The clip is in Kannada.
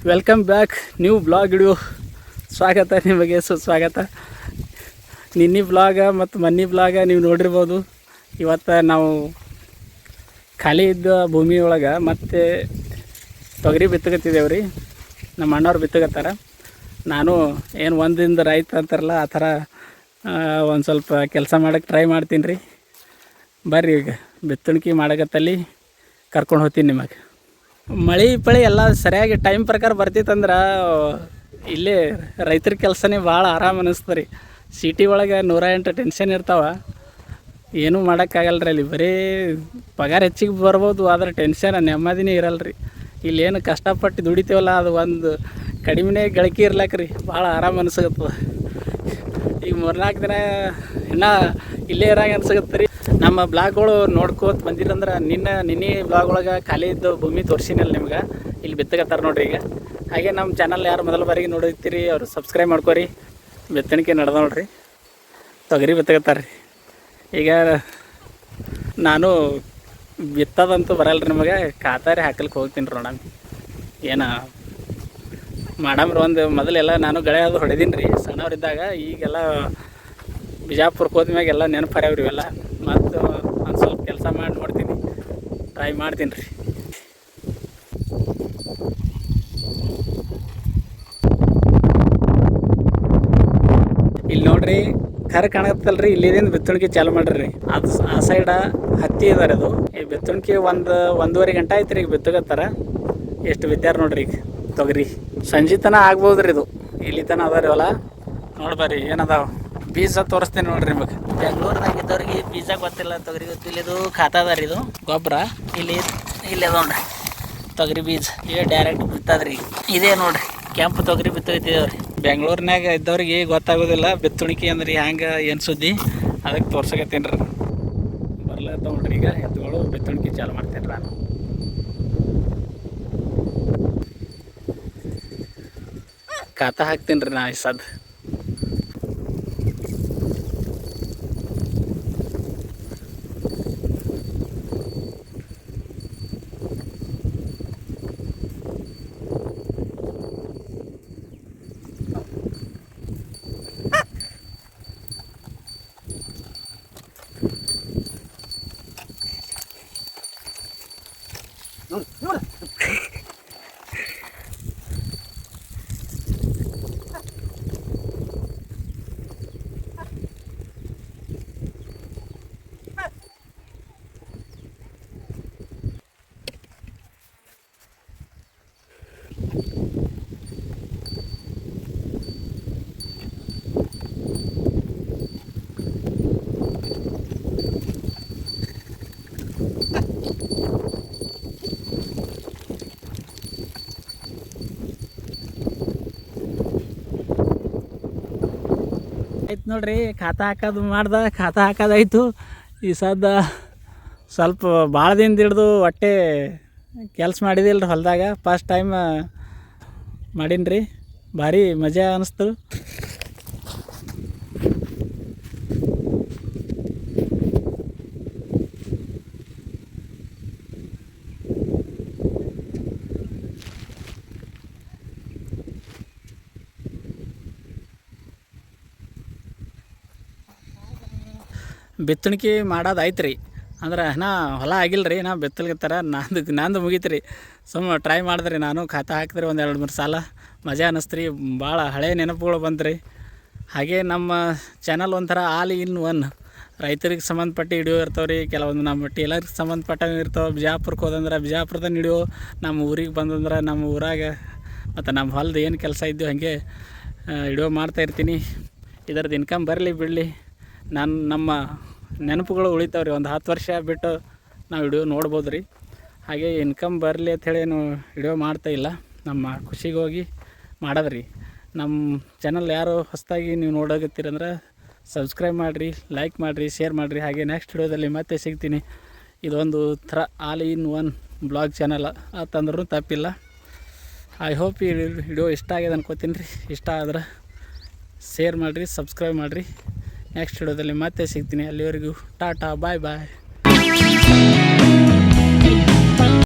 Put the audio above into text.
Welcome back new blog video. ಸ್ವಾಗತ, ನಿಮಗೆ ಸುಸ್ವಾಗತ. ನಿನ್ನೆ ಬ್ಲಾಗ ಮತ್ತು ಮನ್ನಿ ಬ್ಲಾಗ ನೀವು ನೋಡಿರ್ಬೋದು. ಇವತ್ತು ನಾವು ಖಾಲಿ ಇದ್ದ ಭೂಮಿ ಒಳಗೆ ಮತ್ತೆ ತೊಗರಿ ಬಿತ್ತಗತ್ತಿದ್ದೇವೆ ರೀ. ನಮ್ಮ ಅಣ್ಣವ್ರು ಬಿತ್ತಗತ್ತಾರ. ನಾನು ಏನು ಒಂದಿಂದ ರೈತ ಅಂತಾರಲ್ಲ ಆ ಥರ ಒಂದು ಸ್ವಲ್ಪ ಕೆಲಸ ಮಾಡೋಕ್ಕೆ ಟ್ರೈ ಮಾಡ್ತೀನಿ ರೀ. ಬರ್ರಿ ಈಗ ಬಿತ್ತಣಿಕೆ ಮಾಡಕತ್ತಲ್ಲಿ ಕರ್ಕೊಂಡು ಹೋಗ್ತೀನಿ ನಿಮಗೆ. ಮಳೆ ಪಳಿ ಎಲ್ಲ ಸರಿಯಾಗಿ ಟೈಮ್ ಪ್ರಕಾರ ಬರ್ತಿತ್ತಂದ್ರೆ ಇಲ್ಲೇ ರೈತರ ಕೆಲಸನೇ ಭಾಳ ಆರಾಮ ಅನ್ನಿಸ್ತದೆ ರೀ. ಸಿಟಿ ಒಳಗೆ 108 ಟೆನ್ಷನ್ ಇರ್ತಾವೆ, ಏನೂ ಮಾಡೋಕ್ಕಾಗಲ್ಲ ರೀ. ಅಲ್ಲಿ ಬರೀ ಪಗಾರ ಹೆಚ್ಚಿಗೆ ಬರ್ಬೋದು, ಆದರೆ ಟೆನ್ಷನ್ ನೆಮ್ಮದಿನೇ ಇರಲ್ಲ ರೀ. ಇಲ್ಲೇನು ಕಷ್ಟಪಟ್ಟು ದುಡಿತೀವಲ್ಲ ಅದು ಒಂದು ಕಡಿಮೆ ಗಳಿಕೆ ಇರ್ಲಕ್ಕ ರೀ, ಭಾಳ ಆರಾಮ ಅನಿಸುತ್ತೆ. ಈಗ 3-4 ದಿನ ಇನ್ನೂ ಇಲ್ಲೇ ಇರಾಗ ಅನ್ಸುತ್ತೆ ರೀ. ನಮ್ಮ ಬ್ಲಾಗ್ಗಳು ನೋಡ್ಕೋತ ಬಂದಿರಂದ್ರೆ ನಿನ್ನೆ ಬ್ಲಾಗ್ ಒಳಗೆ ಖಾಲಿ ಇದ್ದು ಭೂಮಿ ತೋರಿಸಿನಲ್ಲ ನಿಮ್ಗೆ. ಇಲ್ಲಿ ಬಿತ್ತಕತ್ತಾರ ನೋಡಿರಿ ಈಗ. ಹಾಗೆ ನಮ್ಮ ಚಾನಲ್ ಯಾರು ಮೊದಲ ಬಾರಿಗೆ ನೋಡಿರ್ತೀರಿ ಅವರು ಸಬ್ಸ್ಕ್ರೈಬ್ ಮಾಡ್ಕೊರಿ. ಬಿತ್ತಣಿಕೆ ನಡೆದ ನೋಡ್ರಿ, ತೊಗರಿ ಬಿತ್ತಕತ್ತಾರ ರೀ. ಈಗ ನಾನು ಬಿತ್ತದಂತೂ ಬರಲ್ಲ ರೀ ನಿಮಗೆ, ಖಾತಾರಿ ಹಾಕಲಿಕ್ಕೆ ಹೋಗ್ತೀನಿ ರೀ. ನೋಡಮ್ ಏನು ಮಾಡಮ್ರಿ. ಒಂದು ಮೊದಲೆಲ್ಲ ನಾನು ಗಳೆ ಅದು ಹೊಡೆದೀನಿ ರೀ ಸಣ್ಣವ್ರಿದ್ದಾಗ. ಈಗೆಲ್ಲ ಬಿಜಾಪುರಕ್ಕೆ ಹೋದ್ಮ್ಯಾಗ ಎಲ್ಲ ನೆನಪರ್ಯಾವ್ರಿ ಇವೆಲ್ಲ. ಮತ್ತು ಒಂದು ಸ್ವಲ್ಪ ಕೆಲಸ ಮಾಡಿ ನೋಡ್ತೀನಿ, ಟ್ರೈ ಮಾಡ್ತೀನಿ ರೀ. ಇಲ್ಲಿ ನೋಡ್ರಿ ಕರೆ ಕಾಣತ್ತಲ್ಲ ರೀ, ಇಲ್ಲಿದಿಂದ ಬಿತ್ತಣಿಕೆ ಚಾಲು ಮಾಡ್ರಿ. ಅದು ಆ ಸೈಡ ಹತ್ತಿ ಇದಾರೆ. ಅದು ಈ ಬಿತ್ತಣಿಕೆ 1-1.5 ಗಂಟೆ ಆಯ್ತು ರೀ ಈಗ ಬಿತ್ತಗತ್ತಾರ. ಎಷ್ಟು ಬಿತ್ತಾರ ನೋಡ್ರಿ ಈಗ ತೊಗರಿ. ಸಂಜೆ ತನ ಆಗ್ಬೋದು ರೀ ಇದು. ಇಲ್ಲಿ ತನ ಅದ ರೀ ಹೊಲ. ನೋಡ್ಬರ್ರಿ ಏನದಾವ. ಬೀಜ ತೋರಿಸ್ತೀನಿ ನೋಡ್ರಿ ನಿಮಗೆ. ಬೆಂಗ್ಳೂರ್ನಾಗಿದ್ದವ್ರಿಗೆ ಬೀಜ ಗೊತ್ತಿಲ್ಲ, ತೊಗರಿ ಗೊತ್ತಿಲ್ಲ. ಇದು ಖಾತಾದ ರೀ, ಇದು ಗೊಬ್ಬರ. ಇಲ್ಲಿ ಅದ ನೋಡ್ರಿ ತೊಗರಿ ಬೀಜ. ಇದೇ ಡೈರೆಕ್ಟ್ ಬಿತ್ತದ್ರಿ. ಇದೇ ನೋಡ್ರಿ ಕೆಂಪು ತೊಗರಿ ಬಿತ್ತೈತಿದೇವ್ರಿ. ಬೆಂಗ್ಳೂರ್ನಾಗ ಇದ್ದವ್ರಿಗೆ ಗೊತ್ತಾಗೋದಿಲ್ಲ ಬಿತ್ತಣಿಕೆ ಅಂದ್ರೆ ಹ್ಯಾಂಗೆ ಏನು ಸುದ್ದಿ, ಅದಕ್ಕೆ ತೋರ್ಸಕತ್ತೀನಿ ರೀ. ಬರ್ಲತ್ತ ನೋಡ್ರಿ ಈಗ ಎತ್ತುಗಳು ಬಿತ್ತಣಿಕೆ ಚಾಲು ಮಾಡ್ತೀನಿ ನಾನು. ಖಾತಾ ಹಾಕ್ತೀನಿ ರೀ ನಾ ಈ ಸದ್. ಆಯ್ತು ನೋಡ್ರಿ, ಖಾತಾ ಹಾಕೋದು ಖಾತಾ ಹಾಕೋದಾಯ್ತು. ಈ ಸದ್ದ ಸ್ವಲ್ಪ ಭಾಳ ದಿನದ ಹಿಡ್ದು ಹೊಟ್ಟೆ ಕೆಲಸ ಮಾಡಿದಿಲ್ಲ ರೀ ಹೊಲದಾಗ. ಫಸ್ಟ್ ಟೈಮ್ ಮಾಡೀನಿ ರೀ, ಭಾರಿ ಮಜಾ ಅನ್ನಿಸ್ತು. ಬಿತ್ತಣಿಕೆ ಮಾಡೋದಾಯ್ತು ರೀ. ಅಂದ್ರೆ ನಾ ಹೊಲ ಆಗಿಲ್ಲ ರೀ, ನಾ ಬಿತ್ತಲ್ಗತ್ತಾರ. ನಂದು ಮುಗೀತು ರೀ. ಸುಮ್ಮ ಟ್ರೈ ಮಾಡಿದ್ರಿ ನಾನು. ಖಾತಾ ಹಾಕಿದ್ರಿ 1-2-3 ಸಾಲ. ಮಜಾ ಅನ್ನಿಸ್ತು ರೀ. ಭಾಳ ಹಳೆ ನೆನಪುಗಳು ಬಂತು. ಹಾಗೆ ನಮ್ಮ ಚಾನಲ್ ಒಂಥರ ಆಲ್ ಇನ್ ಒನ್. ರೈತರಿಗೆ ಸಂಬಂಧಪಟ್ಟ ವಿಡಿಯೋ ಇರ್ತಾವೆ ರೀ, ಕೆಲವೊಂದು ನಮ್ಮ ಟೇಲರ್ಗೆ ಸಂಬಂಧಪಟ್ಟ ಇರ್ತಾವೆ. ಬಿಜಾಪುರಕ್ಕೆ ಹೋದಂದ್ರೆ ಬಿಜಾಪುರದ ವಿಡಿಯೋ, ನಮ್ಮ ಊರಿಗೆ ಬಂದಂದ್ರೆ ನಮ್ಮ ಊರಾಗ ಮತ್ತು ನಮ್ಮ ಹೊಲದ ಏನು ಕೆಲಸ ಇದ್ದು ಹಾಗೆ ವಿಡಿಯೋ ಮಾಡ್ತಾಯಿರ್ತೀನಿ. ಇದರದ್ದು ಇನ್ಕಮ್ ಬರಲಿ ಬಿಡಲಿ, ನಮ್ಮ ನೆನಪುಗಳು ಉಳಿತಾವೆ ರೀ. ಒಂದು 10 ವರ್ಷ ಬಿಟ್ಟು ನಾವು ವಿಡಿಯೋ ನೋಡ್ಬೋದು ರೀ. ಹಾಗೆ ಇನ್ಕಮ್ ಬರಲಿ ಅಂಥೇಳಿ ಏನು ವಿಡಿಯೋ ಮಾಡ್ತಾಯಿಲ್ಲ, ನಮ್ಮ ಖುಷಿಗೆ ಹೋಗಿ ಮಾಡೋದ್ರಿ. ನಮ್ಮ ಚಾನಲ್ ಯಾರು ಹೊಸದಾಗಿ ನೀವು ನೋಡೋಗತ್ತೀರಂದ್ರೆ ಸಬ್ಸ್ಕ್ರೈಬ್ ಮಾಡಿರಿ, ಲೈಕ್ ಮಾಡಿರಿ, ಶೇರ್ ಮಾಡಿರಿ. ಹಾಗೆ ನೆಕ್ಸ್ಟ್ ವಿಡಿಯೋದಲ್ಲಿ ಮತ್ತೆ ಸಿಗ್ತೀನಿ. ಇದೊಂದು ಥರ all in one blog channel ಅಂತಂದ್ರೂ ತಪ್ಪಿಲ್ಲ. ಐ ಹೋಪ್ ಈ ವಿಡಿಯೋ ಇಷ್ಟ ಆಗಿದೆ ಅನ್ಕೋತೀನಿ ರೀ. ಇಷ್ಟ ಆದ್ರೆ ಶೇರ್ ಮಾಡಿರಿ, ಸಬ್ಸ್ಕ್ರೈಬ್ ಮಾಡಿರಿ. ನೆಕ್ಸ್ಟ್ ವಿಡಿಯೋದಲ್ಲಿ ಮತ್ತೆ ಸಿಗ್ತೀನಿ. ಅಲ್ಲಿವರೆಗೂ ಟಾಟಾ, ಬಾಯ್ ಬಾಯ್.